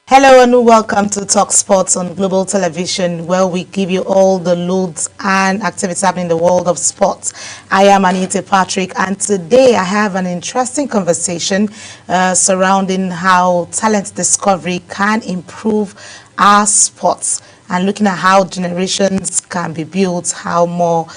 Hello and welcome to Talk Sports on Global Television, where we give you all the loads and activities happening in the world of sports. I am Anita Patrick, and today I have an interesting conversation surrounding how talent discovery can improve our sports, and looking at how generations can be built, how more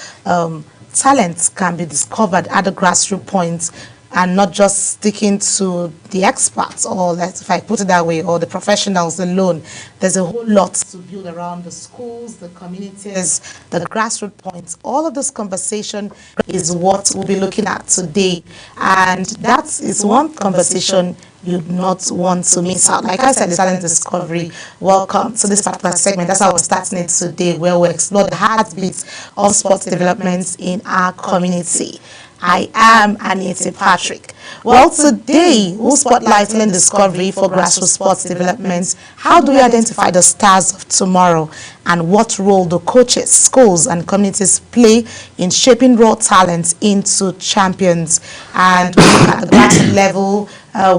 talents can be discovered at the grassroots points, and not just sticking to the experts, or if I put it that way, or the professionals alone. There's a whole lot to build around the schools, the communities, the grassroots points. All of this conversation is what we'll be looking at today, and that is one conversation you'd not want to miss out. Like I said, the talent discovery. Welcome to this particular segment. That's how we're starting it today, where we explore the heartbeats of sports developments in our community. I am Anita Patrick. Well, today we'll spotlight talent discovery for grassroots sports development. How do we identify the stars of tomorrow, and what role do coaches, schools, and communities play in shaping raw talents into champions? And we look at the grassroots level,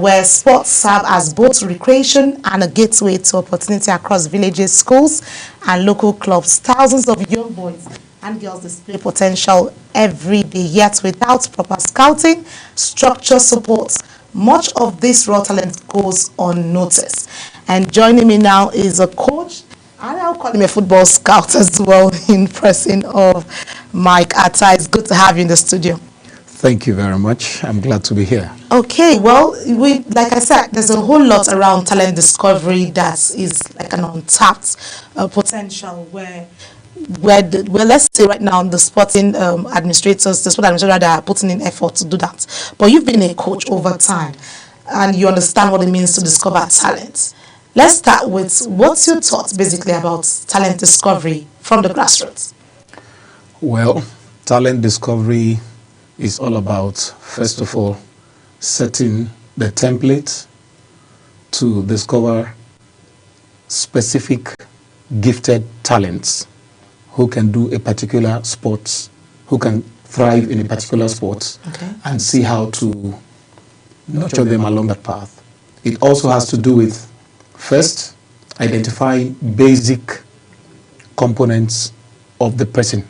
where sports serve as both recreation and a gateway to opportunity across villages, schools, and local clubs. Thousands of young boys and girls display potential every day, yet without proper scouting, structure, support, much of this raw talent goes unnoticed. And joining me now is a coach, and I'll call him a football scout as well, in person of Mike Atta. It's good to have you in the studio. Thank you very much. I'm glad to be here. Okay, well, like I said, there's a whole lot around talent discovery that is like an untapped potential, where let's say right now the sporting administrators, the sport administrators are putting in effort to do that. But you've been a coach over time, and you understand what it means to discover talent. Let's start with, what's your thoughts basically about talent discovery from the grassroots? Well, talent discovery is all about, first of all, setting the template to discover specific gifted talents who can do a particular sport, who can thrive in a particular sport, okay, and see how to nurture them along that path. It also has to do with, first, identifying basic components of the person.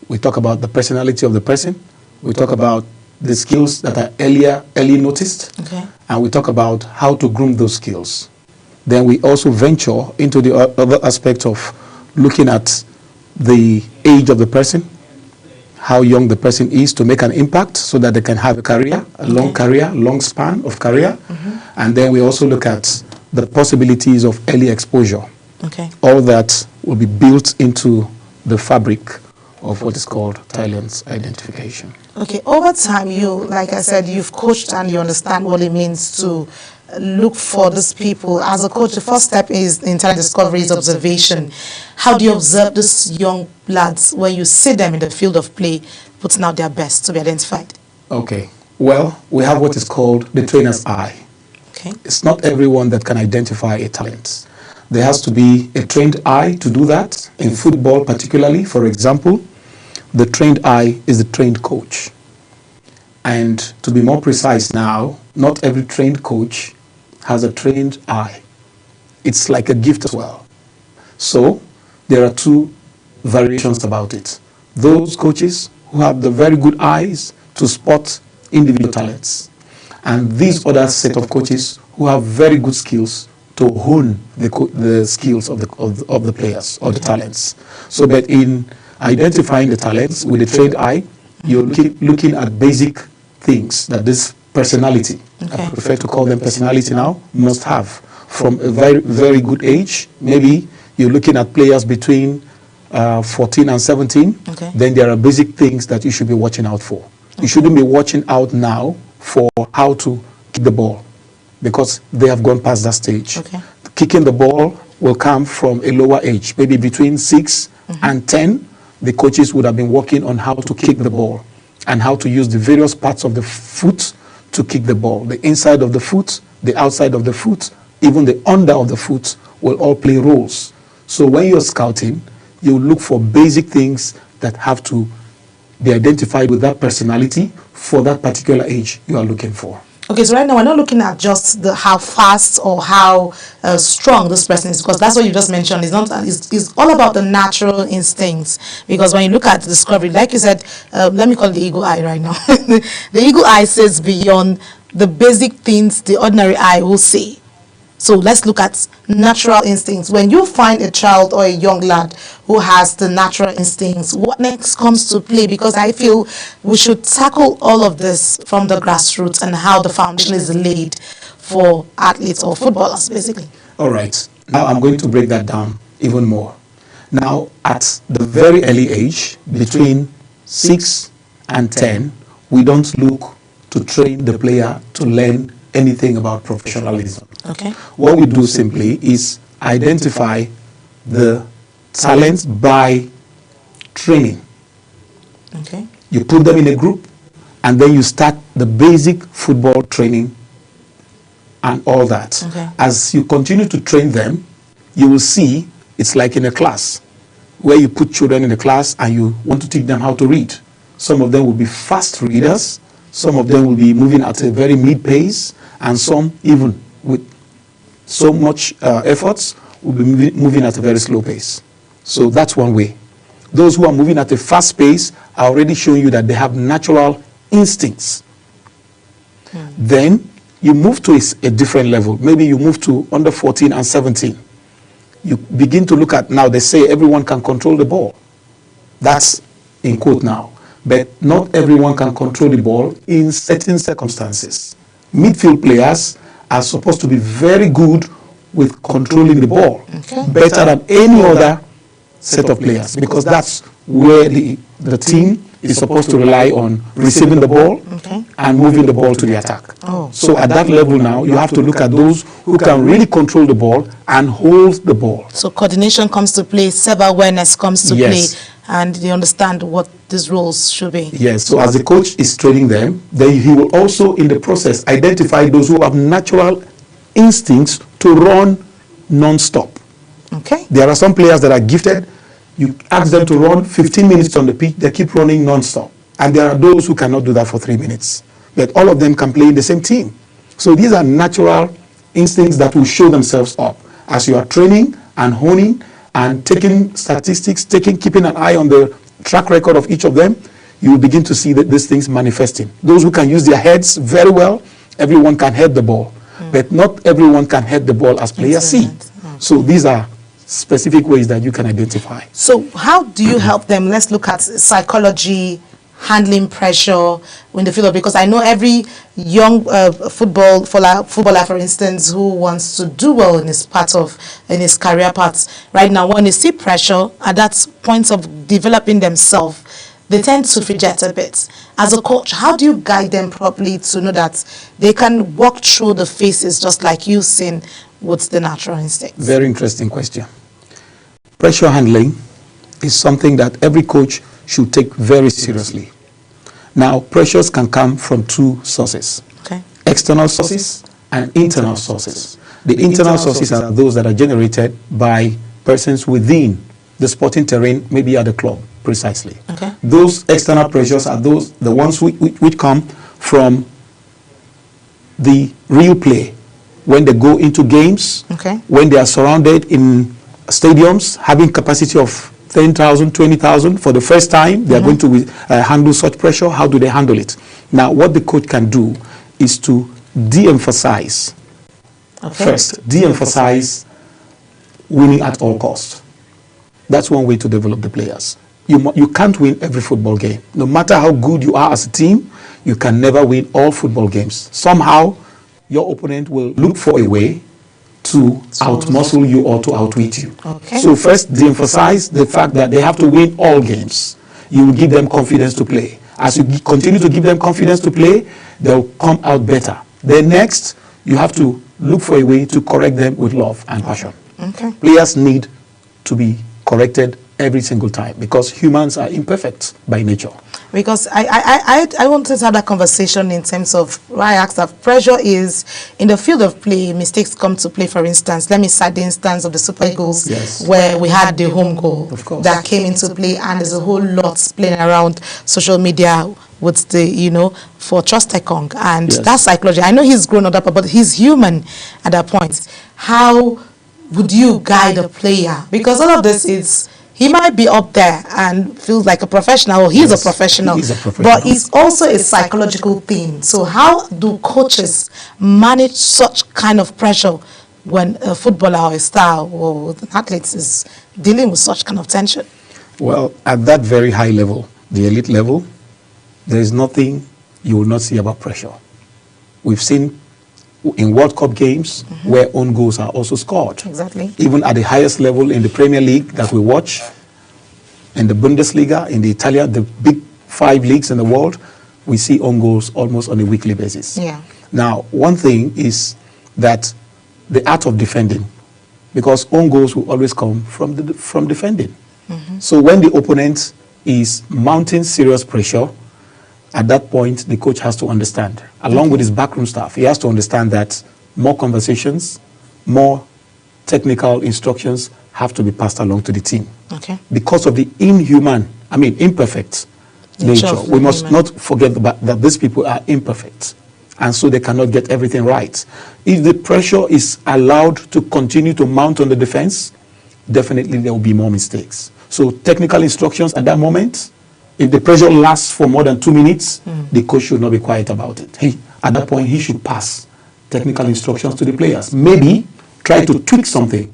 We talk about the personality of the person, we talk about the skills that are early noticed, okay, and we talk about how to groom those skills. Then we also venture into the other aspect of looking at the age of the person, how young the person is to make an impact so that they can have a career, a long span of career. Mm-hmm. And then we also look at the possibilities of early exposure. Okay. All that will be built into the fabric of what is called talent identification. Okay, over time, like I said, you've coached and you understand what it means to look for these people. As a coach, the first step in talent discovery is observation. How do you observe these young lads when you see them in the field of play, putting out their best to be identified? Okay, well, we have what is called the trainer's eye. Okay. It's not everyone that can identify a talent. There has to be a trained eye to do that. In football particularly, for example, the trained eye is the trained coach. And to be more precise now, not every trained coach has a trained eye. It's like a gift as well. So there are two variations about it. Those coaches who have the very good eyes to spot individual talents, and these other set of coaches who have very good skills to hone the skills of the players or the talents. So, but in identifying the talents with a trained eye, you're looking at basic things that this personality, I prefer to call them personality now, must have from a very, very good age. Maybe you're looking at players between 14 and 17. Then there are basic things that you should be watching out for. You shouldn't be watching out now for how to kick the ball, because they have gone past that stage. Kicking the ball will come from a lower age, maybe between 6 and 10. The coaches would have been working on how to kick the ball and how to use the various parts of the foot to kick the ball. The inside of the foot, the outside of the foot, even the under of the foot will all play roles. So when you're scouting, you look for basic things that have to be identified with that personality for that particular age you are looking for. Okay, so right now we're not looking at just how fast or how strong this person is, because that's what you just mentioned. It's all about the natural instincts. Because when you look at discovery, like you said, let me call it the eagle eye right now. The eagle eye says beyond the basic things the ordinary eye will see. So let's look at natural instincts. When you find a child or a young lad who has the natural instincts, what next comes to play? Because I feel we should tackle all of this from the grassroots and how the foundation is laid for athletes or footballers, basically. All right. Now I'm going to break that down even more. Now, at the very early age, between 6 and 10, we don't look to train the player to learn anything about professionalism. What we do simply is identify the talents by training. You put them in a group, and then you start the basic football training and all that. As you continue to train them, you will see it's like in a class where you put children in a class and you want to teach them how to read. Some of them will be fast readers, some of them will be moving at a very mid pace, and some, even with so much efforts, will be moving at a very slow pace. So that's one way. Those who are moving at a fast pace are already showing you that they have natural instincts. Then you move to a different level. Maybe you move to under 14 and 17. You begin to look at, now they say everyone can control the ball. That's in quote now. But not everyone can control the ball in certain circumstances. Midfield players are supposed to be very good with controlling the ball, better than any other set of players, because that's where the team is supposed to rely on receiving the ball and moving the ball to the attack. So at that level now, you have to look at those who can really control the ball and hold the ball. So coordination comes to play, self-awareness comes to play, and they understand what these roles should be. Yes, so as the coach is training them, then he will also in the process identify those who have natural instincts to run non-stop. There are some players that are gifted. You ask them to run 15 minutes on the pitch, they keep running non-stop. And there are those who cannot do that for 3 minutes. But all of them can play in the same team. So these are natural instincts that will show themselves up as you are training and honing and taking statistics, keeping an eye on the track record of each of them. You will begin to see that these things manifesting. Those who can use their heads very well, everyone can head the ball. But not everyone can head the ball as player C. So these are specific ways that you can identify. So how do you help them? Let's look at psychology, handling pressure in the field, because I know every young footballer, for instance, who wants to do well in his career path right now, when they see pressure at that point of developing themselves, they tend to fidget a bit. As a coach, how do you guide them properly to know that they can walk through the phases just like you've seen with the natural instinct? Very interesting question. Pressure handling is something that every coach should take very seriously. Now, pressures can come from two sources. Okay. External sources and internal sources. The internal sources are those that are generated by persons within the sporting terrain, maybe at the club, precisely. Okay. Those external pressures are the ones which come from the real play. When they go into games, okay, when they are surrounded in stadiums, having capacity of 10,000, 20,000 for the first time, they are going to handle such pressure. How do they handle it? Now, what the coach can do is to de-emphasize. Okay. First, de-emphasize winning at all costs. That's one way to develop the players. You can't win every football game. No matter how good you are as a team, you can never win all football games. Somehow, your opponent will look for a way to outmuscle you or to outwit you. Okay. So first, de-emphasize the fact that they have to win all games. You will give them confidence to play. As you continue to give them confidence to play, they'll come out better. Then next, you have to look for a way to correct them with love and passion. Okay. Players need to be corrected every single time because humans are imperfect by nature. Because I wanted to have that conversation in terms of why I asked that pressure is in the field of play, mistakes come to play. For instance, let me cite the instance of the Super Eagles, yes, where we had the home goal that came into play, and there's a whole lot playing around social media with the, for Trostekong, and yes, that psychology. I know he's grown up, but he's human at that point. How would you guide a player? Because all of this is, he might be up there and feels like a professional. He's a professional. He's a professional. But it's also a psychological thing. So how do coaches manage such kind of pressure when a footballer or a star or an athlete is dealing with such kind of tension? Well, at that very high level, the elite level, there is nothing you will not see about pressure. We've seen in World Cup games where own goals are also scored. Exactly. Even at the highest level in the Premier League that we watch, in the Bundesliga, in the Italia, the big 5 leagues in the world, we see own goals almost on a weekly basis. Yeah. Now, one thing is that the art of defending, because own goals will always come from defending. So when the opponent is mounting serious pressure, at that point, the coach has to understand, along with his backroom staff, he has to understand that more conversations, more technical instructions have to be passed along to the team. Okay. Because of the imperfect nature. We must not forget that these people are imperfect, and so they cannot get everything right. If the pressure is allowed to continue to mount on the defense, definitely there will be more mistakes. So technical instructions at that moment, if the pressure lasts for more than 2 minutes, the coach should not be quiet about it. At that point, he should pass technical instructions to the players. Maybe try to tweak something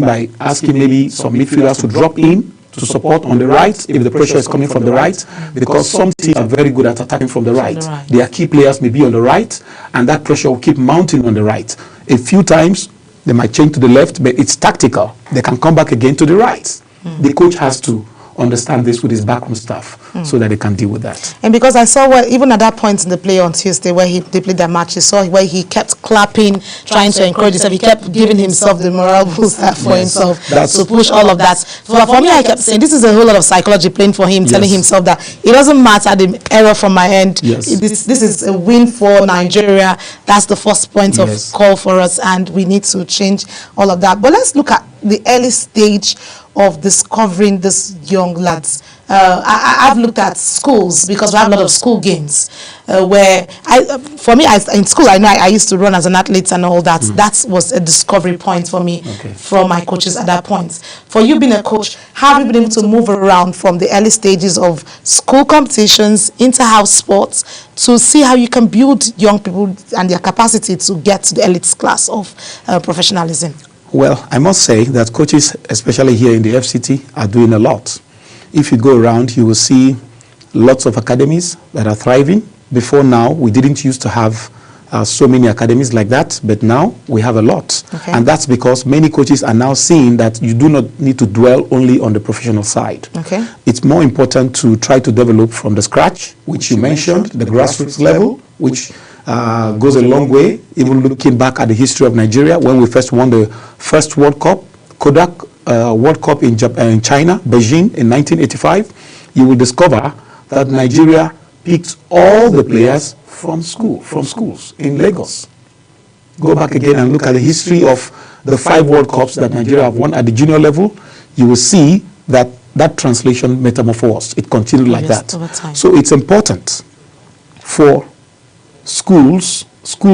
by asking maybe some midfielders to drop in to support on the right if the pressure is coming from the right, because some teams are very good at attacking from the right. Their key players may be on the right, and that pressure will keep mounting on the right. A few times, they might change to the left, but it's tactical. They can come back again to the right. The coach has to understand this with his backroom staff so that they can deal with that. And because I saw even at that point in the play on Tuesday where they played that match, you saw where he kept clapping, trying to encourage himself. He kept giving himself the morale booster for himself to push all of that. For me, I kept saying this is a whole lot of psychology playing for him, telling himself that it doesn't matter the error from my end. This is a win for Nigeria. That's the first point of call for us, and we need to change all of that. But let's look at the early stage of discovering these young lads. I've looked at schools because we have a lot of school games where in school I used to run as an athlete and all that. That was a discovery point for me from my coaches at that point. For you being a coach, how have you been able to move around from the early stages of school competitions, inter-house sports, to see how you can build young people and their capacity to get to the elite class of professionalism? Well, I must say that coaches, especially here in the FCT, are doing a lot. If you go around, you will see lots of academies that are thriving. Before now, we didn't used to have so many academies like that, but now we have a lot. Okay. And that's because many coaches are now seeing that you do not need to dwell only on the professional side. Okay. It's more important to try to develop from the scratch, which you mentioned, the grassroots level, which goes a long way. Even looking back at the history of Nigeria, when we first won the first World Cup, Kodak World Cup in China, Beijing in 1985, you will discover that Nigeria picked all the players from schools in Lagos. Go back again and look at the history of the 5 World Cups that Nigeria have won at the junior level. You will see that that translation metamorphosed. It continued like that. Over time. So it's important for school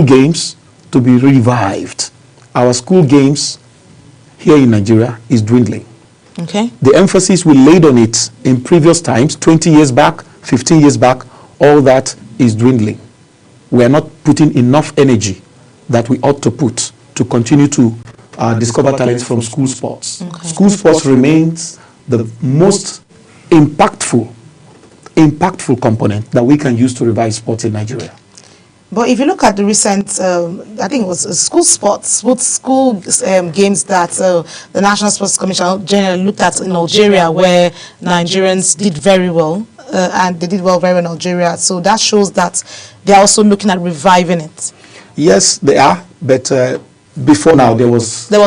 games to be revived. Our school games here in Nigeria is dwindling. Okay. The emphasis we laid on it in previous times, 20 years back, 15 years back, all that is dwindling. We are not putting enough energy that we ought to put to continue to discover talents from school sports. Okay. School sports remains the most impactful component that we can use to revive sports in Nigeria. But if you look at the recent, I think it was school games that the National Sports Commission generally looked at in Algeria, where Nigerians did very well, and they did very well in Algeria. So that shows that they are also looking at reviving it. Yes, they are, but before now there were a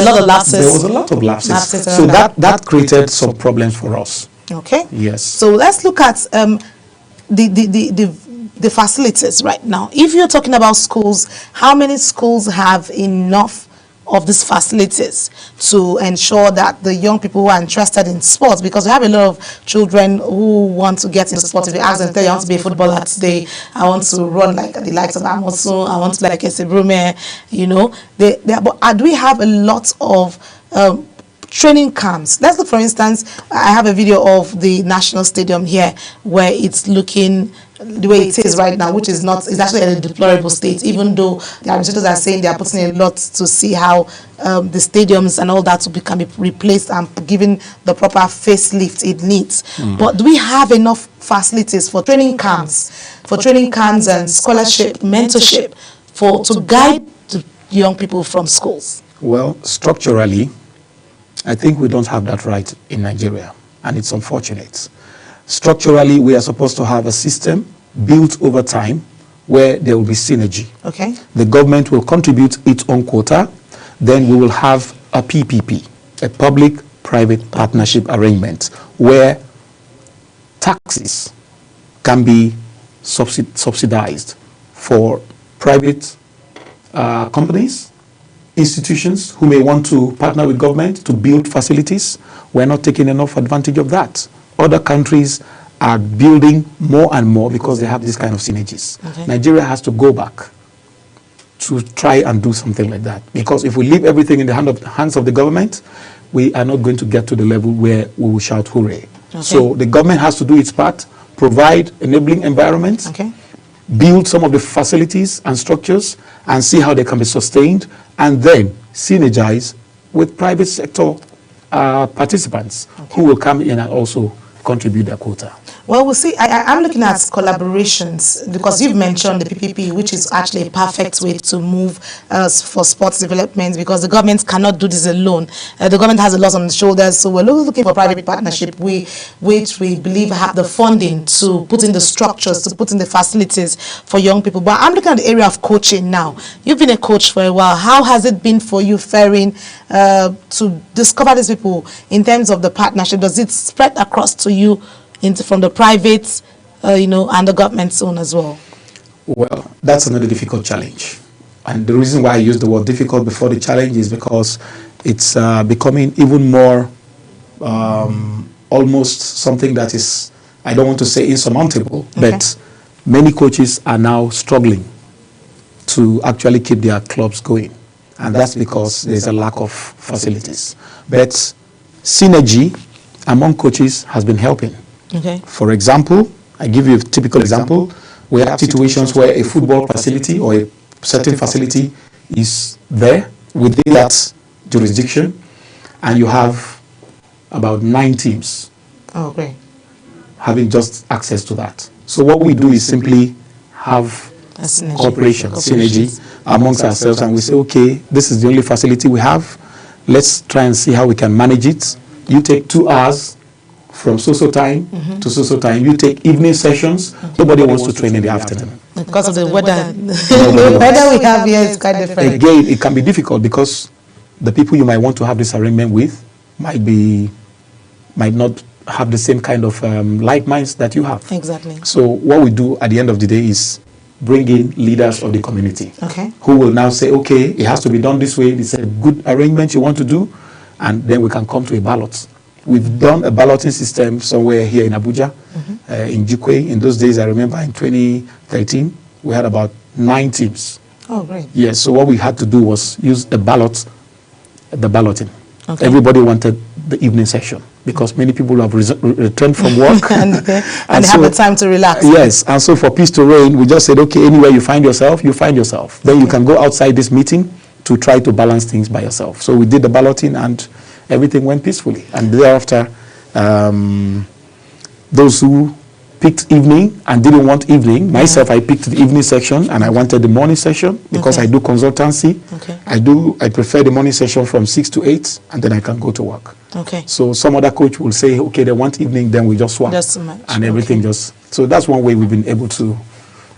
lot of lapses. There was a lot of lapses. So that created some problems for us. Okay. Yes. So let's look at the facilities right now. If you're talking about schools, how many schools have enough of these facilities to ensure that the young people who are interested in sports, because we have a lot of children who want to get into sports. If you ask them, I want to be a footballer today, I want to run like the likes of Amosu, I want to like Esebrume, you know. But do we have a lot of training camps? Let's look, for instance, I have a video of the National Stadium here where it's looking the way it is right now, which is actually in a deplorable state, even though the administrators are saying they are putting a lot to see how the stadiums and all that can be replaced and given the proper facelift it needs. But do we have enough facilities for training camps and scholarship, mentorship to guide the young people from schools? Well, structurally, I think we don't have that right in Nigeria, and it's unfortunate. Structurally, we are supposed to have a system built over time where there will be synergy. Okay. The government will contribute its own quota. Then we will have a PPP, a public-private partnership arrangement, where taxes can be subsidized for private companies, institutions who may want to partner with government to build facilities. We're not taking enough advantage of that. Other countries are building more and more because they have this kind of synergies. Okay. Nigeria has to go back to try and do something like that, because if we leave everything in the hands of the government, we are not going to get to the level where we will shout hooray. Okay. So the government has to do its part, provide enabling environments, Okay. build some of the facilities and structures and see how they can be sustained, and then synergize with private sector participants who will come in and also contribute their quota. Well, we'll see. I'm looking at collaborations, because you've mentioned the PPP, which is actually a perfect way to move for sports development, because the government cannot do this alone. The government has a lot on the shoulders, so we're looking for private partnership, which we believe have the funding to put in the structures, to put in the facilities for young people. But I'm looking at the area of coaching now. You've been a coach for a while. How has it been for you faring to discover these people in terms of the partnership? Does it spread across to you from the private, and the government's own as well? Well, that's another difficult challenge. And the reason why I use the word difficult before the challenge is because it's becoming even more almost something that is, I don't want to say insurmountable, but many coaches are now struggling to actually keep their clubs going. And that's because there's a lack of facilities. But synergy among coaches has been helping. Okay. For example, I give you a typical example. We have situations where a football facility or a certain facility is there within that jurisdiction, and you have about 9 teams having just access to that. So what we do is simply have cooperation, synergy amongst ourselves, and we say, okay, this is the only facility we have. Let's try and see how we can manage it. You take 2 hours from so time to so time. You take evening sessions. Nobody wants to train in the afternoon. Because of the weather. The weather we have here is quite different. Again, it can be difficult because the people you might want to have this arrangement with might not have the same kind of like minds that you have. Exactly. So what we do at the end of the day is bring in leaders of the community, who will now say, okay, it has to be done this way. It's a good arrangement you want to do, and then we can come to a ballot. We've done a balloting system somewhere here in Abuja, in Jikwe. In those days, I remember in 2013, we had about 9 teams. Oh, great. Yes, so what we had to do was use the balloting. Okay. Everybody wanted the evening session because many people have returned from work. and they have the time to relax. Yes, and so for peace to reign, we just said, okay, anywhere you find yourself, you find yourself. Then you can go outside this meeting to try to balance things by yourself. So we did the balloting and everything went peacefully. And thereafter, those who picked evening and didn't want evening, myself, I picked the evening section and I wanted the morning session because I do consultancy. I prefer the morning session from 6 to 8 and then I can go to work. So some other coach will say, okay, they want evening, then we just swap. Just match. And everything just, so that's one way we've been able to.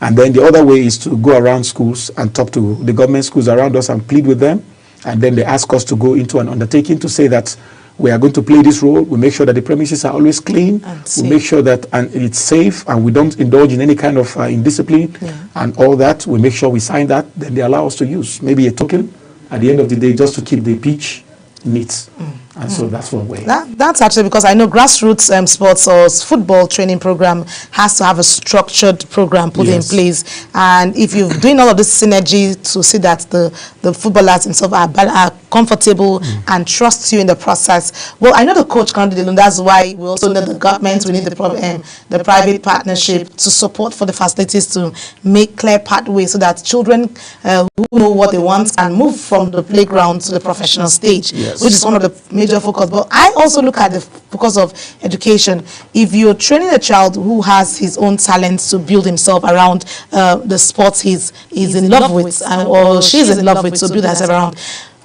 And then the other way is to go around schools and talk to the government schools around us and plead with them. And then they ask us to go into an undertaking to say that we are going to play this role. We make sure that the premises are always clean. We make sure that it's safe and we don't indulge in any kind of indiscipline and all that. We make sure we sign that. Then they allow us to use maybe a token at the end of the day just to keep the pitch neat. And so that's one way. That's actually because I know grassroots sports or football training program has to have a structured program put in place. And if you're doing all of this synergy to see that the footballers themselves are comfortable and trust you in the process. Well, I know the coach can't do it, and that's why we also need the government, we need the private partnership to support for the facilities to make clear pathways so that children who know what they want can move from the playground to the professional stage, which is one of the major focus. But I also look at the focus of education. If you're training a child who has his own talents to build himself around the sports he's in love with or she's in love with to build herself around,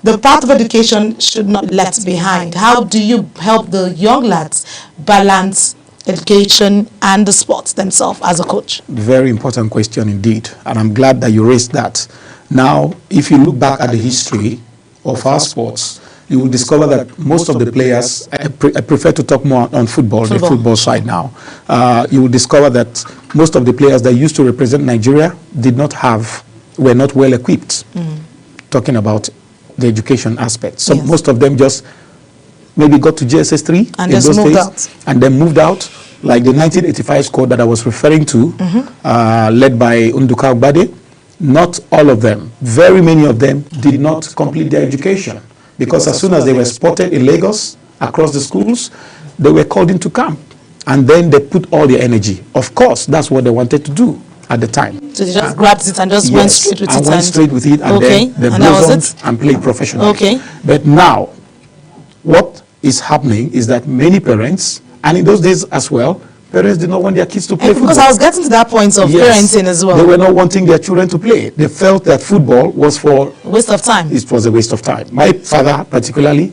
the path of education should not be left behind. How do you help the young lads balance education and the sports themselves as a coach? Very important question indeed, and I'm glad that you raised that. Now, if you look back at the history of our sports, you will discover that most of the players, I prefer to talk more on football, the football side now. You will discover that most of the players that used to represent Nigeria were not well equipped, talking about the education aspect. So most of them just maybe got to JSS 3 and just moved out. And then moved out, like the 1985 squad that I was referring to, led by Nduka Ogbade. Not all of them, very many of them did not complete their education. Because as soon as they were spotted in Lagos, across the schools, they were called into camp. And then they put all their energy. Of course, that's what they wanted to do at the time. So they just grabbed it and just went straight with it. Went straight with it, and then they blossomed and played professionally. But now, what is happening is that many parents, and in those days as well, parents did not want their kids to play football. Because I was getting to that point of parenting as well. They were not wanting their children to play. They felt that football was for a waste of time. It was a waste of time. My father particularly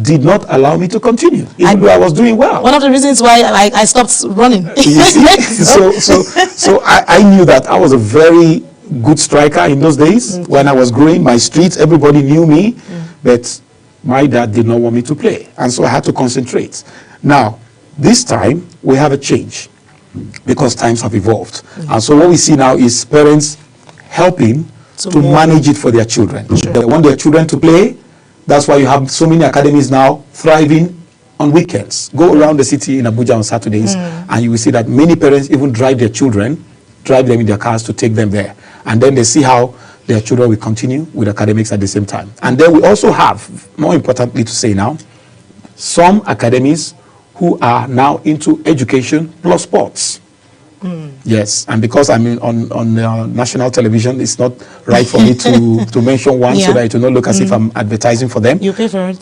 did not allow me to continue, even though I was doing well. One of the reasons why I stopped running. So I knew that I was a very good striker in those days. When I was growing my streets, everybody knew me, but my dad did not want me to play. And so I had to concentrate. Now, this time, we have a change because times have evolved. And so what we see now is parents helping to manage it for their children. They want their children to play. That's why you have so many academies now thriving on weekends. Go around the city in Abuja on Saturdays, and you will see that many parents even drive them in their cars to take them there. And then they see how their children will continue with academics at the same time. And then we also have, more importantly to say now, some academies who are now into education plus sports. Yes, and because I'm on national television, it's not right for me to mention one so that it will not look as if I'm advertising for them. You pay for it.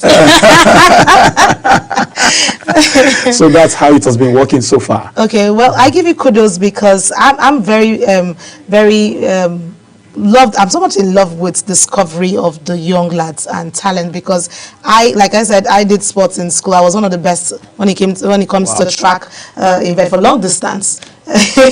So that's how it has been working so far. Okay, well, I give you kudos because I'm very, loved. I'm so much in love with discovery of the young lads and talent because like I said, I did sports in school. I was one of the best when it comes to track event for long distance.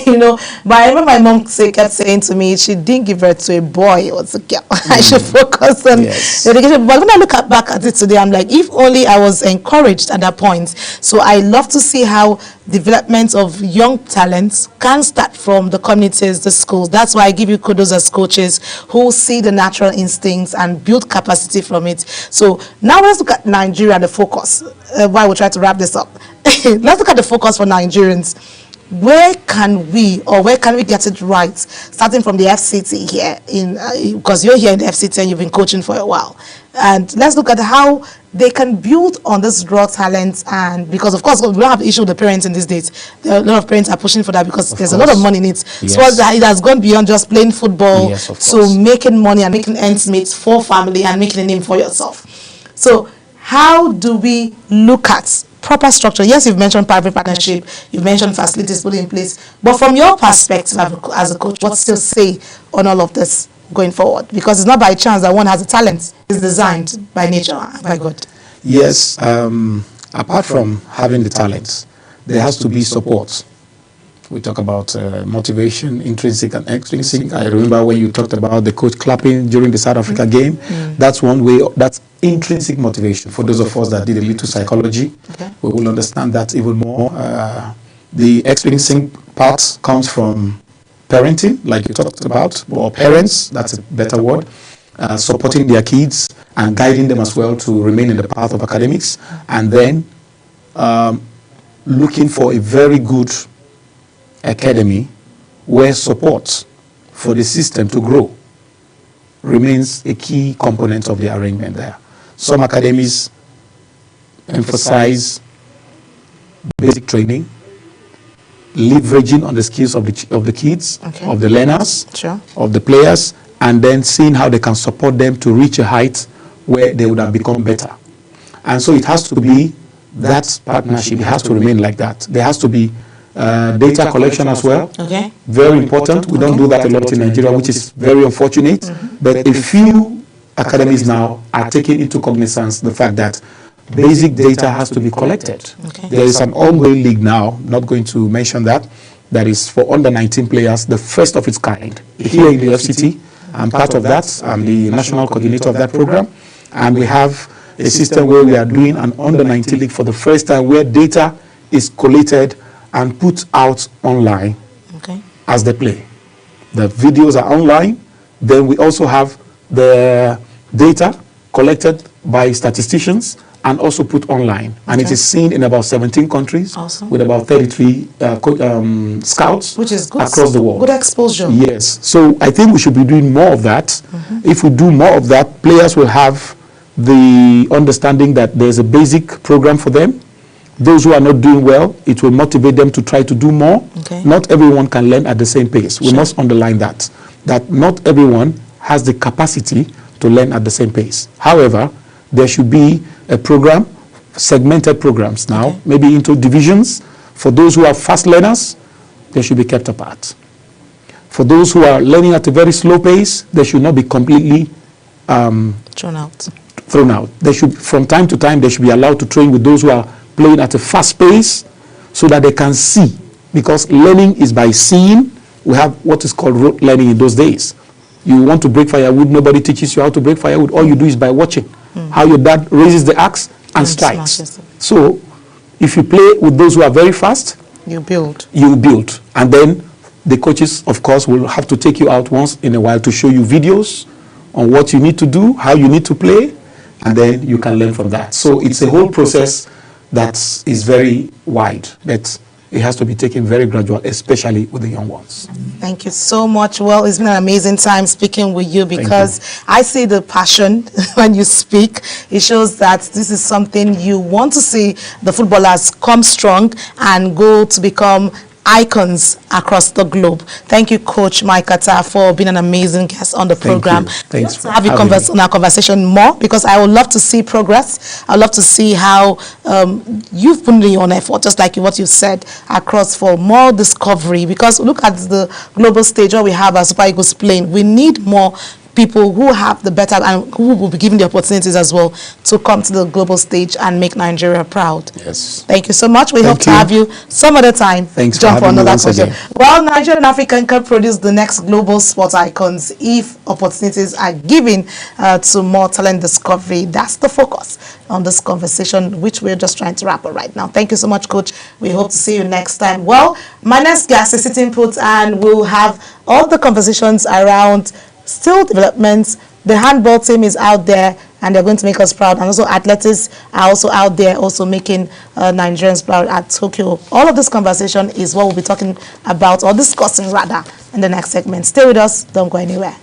You know, but I remember my mom kept saying to me she didn't give birth to a boy or a girl. I should focus on education. But when I look back at it today, I'm like, if only I was encouraged at that point. So I love to see how development of young talents can start from the communities, the schools. That's why I give you kudos as coaches who see the natural instincts and build capacity from it. So now let's look at Nigeria and the focus. While we try to wrap this up, let's look at the focus for Nigerians. Where can we get it right, starting from the FCT here because you're here in the FCT and you've been coaching for a while, and let's look at how they can build on this raw talent. And because of course we don't have the issue with the parents in these days. There are a lot of parents are pushing for that because there's a lot of money in it. So it has gone beyond just playing football to making money and making ends meet for family and making a name for yourself. So how do we look at proper structure? Yes, you've mentioned private partnership, you've mentioned facilities put in place, but from your perspective as a coach, what still say on all of this going forward? Because it's not by chance that one has a talent. It's designed by nature, by God. Yes, apart from having the talents, there has to be support. We talk about motivation, intrinsic and extrinsic. I remember when you talked about the coach clapping during the South Africa game. That's one way. That's intrinsic motivation. For those of us that did a little psychology, we will understand that even more. The extrinsic part comes from parenting, like you talked about, or parents, that's a better word, supporting their kids and guiding them as well to remain in the path of academics, and then looking for a very good academy where support for the system to grow remains a key component of the arrangement there. Some academies emphasize basic training, leveraging on the skills of the kids, of the learners, of the players, and then seeing how they can support them to reach a height where they would have become better. And so it has to be that partnership. It has to remain like that. There has to be data collection as well. Very important. We don't do that a lot in Nigeria, which is very unfortunate. But a few academies now are taking into cognizance the fact that basic data has to be collected. There is an ongoing league now, not going to mention that is for under 19 players, the first of its kind. Here in the FCT, I'm part of that. I'm the national coordinator of that program. And we have a system where we are doing an under 19 league for the first time, where data is collated and put out online as they play. The videos are online. Then we also have the data collected by statisticians and also put online. And it is seen in about 17 countries with about 33 scouts, which is good, across the world. Good exposure. Yes. So I think we should be doing more of that. If we do more of that, players will have the understanding that there's a basic program for them. Those who are not doing well, it will motivate them to try to do more. Not everyone can learn at the same pace. We must underline that not everyone has the capacity to learn at the same pace. However, there should be a program, segmented programs now, maybe into divisions. For those who are fast learners, they should be kept apart. For those who are learning at a very slow pace, they should not be completely thrown out. They should, from time to time, they should be allowed to train with those who are playing at a fast pace so that they can see. Because learning is by seeing. We have what is called rote learning in those days. You want to break firewood, nobody teaches you how to break firewood. All you do is by watching how your dad raises the axe and strikes. So if you play with those who are very fast, you build. And then the coaches, of course, will have to take you out once in a while to show you videos on what you need to do, how you need to play, and then you can learn from that. So it's a whole process that is very wide, but it has to be taken very gradual, especially with the young ones. Thank you so much. Well, it's been an amazing time speaking with you because I see the passion when you speak. It shows that this is something you want to see the footballers come strong and go to become icons across the globe. Thank you, Coach Mike Atta, for being an amazing guest on the program. Thanks for have you having me. on our conversation more, because I would love to see progress. I'd love to see how you've put in your effort, just like what you said, across for more discovery. Because look at the global stage where we have our Super Eagles playing. We need more people who have the better and who will be given the opportunities as well to come to the global stage and make Nigeria proud. Yes. Thank you so much. We hope to have you some other time. Thanks Jump for having me once question. again. Well, Nigeria and Africa can produce the next global sports icons if opportunities are given to more talent discovery. That's the focus on this conversation, which we're just trying to wrap up right now. Thank you so much, Coach. We hope to see you next time. Well, my next guest is sitting put, and we'll have all the conversations around still developments. The handball team is out there and they're going to make us proud, and also athletics are also out there also making Nigerians proud at Tokyo. All of this conversation is what we'll be talking about, or discussing rather, in the next segment. Stay with us, don't go anywhere.